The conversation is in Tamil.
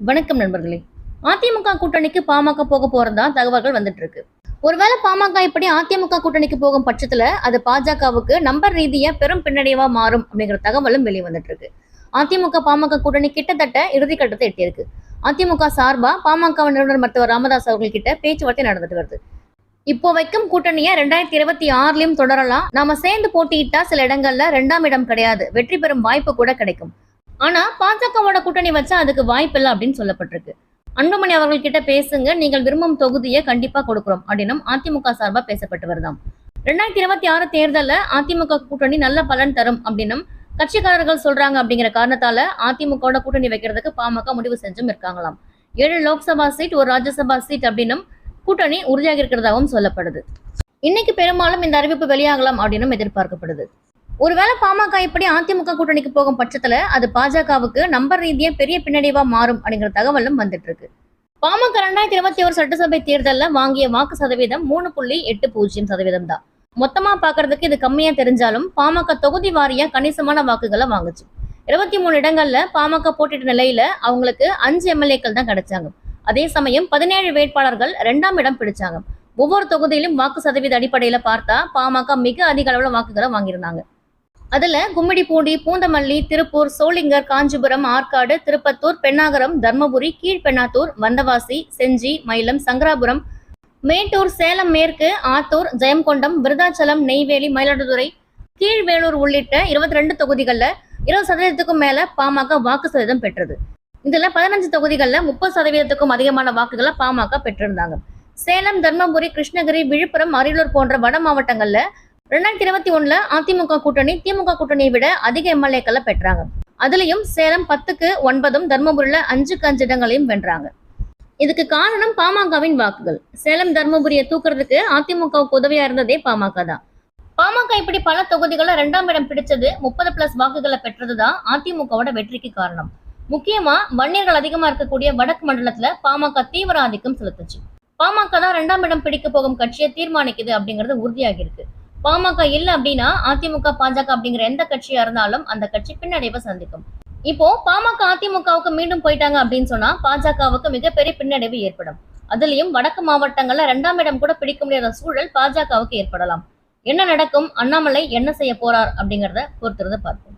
வணக்கம் நண்பர்களே. அதிமுக கூட்டணிக்கு பாமக போக போறதா தகவல்கள் வந்துட்டு இருக்கு. ஒருவேளை பாமக இப்படி அதிமுக கூட்டணிக்கு போகும் பட்சத்துல அது பாஜகவுக்கு நம்பர் ரீதியா பெரும் பின்னடைவா மாறும் அப்படிங்கிற தகவலும் வெளியே வந்துட்டு இருக்கு. அதிமுக பாமக கூட்டணி கிட்டத்தட்ட இறுதி கட்டத்தை எட்டியிருக்கு. அதிமுக சார்பா பாமக நிறுவனர் மருத்துவர் ராமதாஸ் அவர்கள் கிட்ட பேச்சுவார்த்தை நடந்துட்டு வருது. இப்போ வைக்கும் கூட்டணியை 2026லயும் தொடரலாம். நாம சேர்ந்து போட்டியிட்டா சில இடங்கள்ல 2ஆம் இடம் கிடையாது, வெற்றி பெறும் வாய்ப்பு கூட கிடைக்கும். ஆனா பாஜகவோட கூட்டணி வச்சா அதுக்கு வாய்ப்பு இல்லை அப்படின்னு சொல்லப்பட்டிருக்கு. அன்புமணி அவர்கள் கிட்ட பேசுங்க, நீங்கள் விரும்பும் தொகுதியை கண்டிப்பா கொடுக்கிறோம் அப்படின்னும் அதிமுக சார்பா பேசப்பட்டு வருதாம். 2026 தேர்தல்ல அதிமுக கூட்டணி நல்ல பலன் தரும் அப்படின்னும் கட்சிக்காரர்கள் சொல்றாங்க. அப்படிங்கிற காரணத்தால அதிமுக கூட்டணி வைக்கிறதுக்கு பாமக முடிவு செஞ்சும் இருக்காங்களாம். 7 லோக்சபா சீட், 1 ராஜ்யசபா சீட் அப்படின்னும் கூட்டணி உறுதியாக இருக்கிறதாகவும் சொல்லப்படுது. இன்னைக்கு பெரும்பாலும் இந்த அறிவிப்பு வெளியாகலாம் அப்படின்னு எதிர்பார்க்கப்படுது. ஒருவேளை பாமக இப்படி அதிமுக கூட்டணிக்கு போகும் பட்சத்துல அது பாஜகவுக்கு நம்பர் ரீதியா பெரிய பின்னடைவா மாறும் அப்படிங்கிற தகவலும் வந்துட்டு இருக்கு. பாமக 2021 சட்டசபை தேர்தல்ல வாங்கிய வாக்கு சதவீதம் 3.80% தான். மொத்தமா பாக்குறதுக்கு இது கம்மியா தெரிஞ்சாலும் பாமக தொகுதி வாரியா கணிசமான வாக்குகளை வாங்குச்சு. 23 இடங்கள்ல பாமக போட்டியிட்ட நிலையில அவங்களுக்கு 5 எம்எல்ஏக்கள் தான் கிடைச்சாங்க. அதே சமயம் 17 வேட்பாளர்கள் 2ஆம் இடம் பிடிச்சாங்க. ஒவ்வொரு தொகுதியிலும் வாக்கு சதவீத அடிப்படையில பார்த்தா பாமக மிக அதிக அளவுல வாக்குகளை வாங்கியிருந்தாங்க. அதுல கும்மிடிப்பூண்டி, பூந்தமல்லி, திருப்பூர், சோளிங்கர், காஞ்சிபுரம், ஆற்காடு, திருப்பத்தூர், பெண்ணாகரம், தர்மபுரி, கீழ்பெண்ணாத்தூர், வந்தவாசி, செஞ்சி, மயிலம், சங்கராபுரம், மேட்டூர், சேலம் மேற்கு, ஆத்தூர், ஜெயங்கொண்டம், விருதாச்சலம், நெய்வேலி, மயிலாடுதுறை, கீழ்வேலூர் உள்ளிட்ட 22 தொகுதிகள்ல 20% மேல பாமக வாக்கு சதவீதம் பெற்றது. இதுல 15 தொகுதிகள்ல 30% அதிகமான வாக்குகளை பாமக பெற்றிருந்தாங்க. சேலம், தர்மபுரி, கிருஷ்ணகிரி, விழுப்புரம், அரியலூர் போன்ற வட மாவட்டங்கள்ல 2021 அதிமுக கூட்டணி திமுக கூட்டணியை விட அதிக எம்எல்ஏக்களை பெற்றாங்க. அதுலயும் சேலம் 10க்கு 9, தர்மபுரியில 5க்கு 5 இடங்களையும் வென்றாங்க. இதுக்கு காரணம் பாமகவின் வாக்குகள். சேலம், தர்மபுரியை தூக்குறதுக்கு அதிமுகவுக்கு உதவியா இருந்ததே பாமக தான். பாமக இப்படி பல தொகுதிகளை 2ஆம் இடம் பிடிச்சது, 30+ வாக்குகளை பெற்றதுதான் அதிமுகவோட வெற்றிக்கு காரணம். முக்கியமா வன்னியர்கள் அதிகமா இருக்கக்கூடிய வடக்கு மண்டலத்துல பாமக தீவிர ஆதிக்கம் செலுத்துச்சு. பாமக தான் 2ஆம் இடம் பிடிக்க போகும் கட்சியை தீர்மானிக்குது அப்படிங்கிறது உறுதியாகி இருக்கு. பாமக இல்ல அப்படின்னா அதிமுக, பாஜக அப்படிங்கிற எந்த கட்சியா இருந்தாலும் அந்த கட்சி பின்னடைவை சந்திக்கும். இப்போ பாமக அதிமுகவுக்கு மீண்டும் போயிட்டாங்க அப்படின்னு சொன்னா பாஜகவுக்கு மிகப்பெரிய பின்னடைவு ஏற்படும். அதுலயும் வடக்கு மாவட்டங்கள்ல 2ஆம் இடம் கூட பிடிக்க முடியாத சூழல் பாஜகவுக்கு ஏற்படலாம். என்ன நடக்கும், அண்ணாமலை என்ன செய்ய போறார் அப்படிங்கறத பொறுத்திருந்து பார்ப்போம்.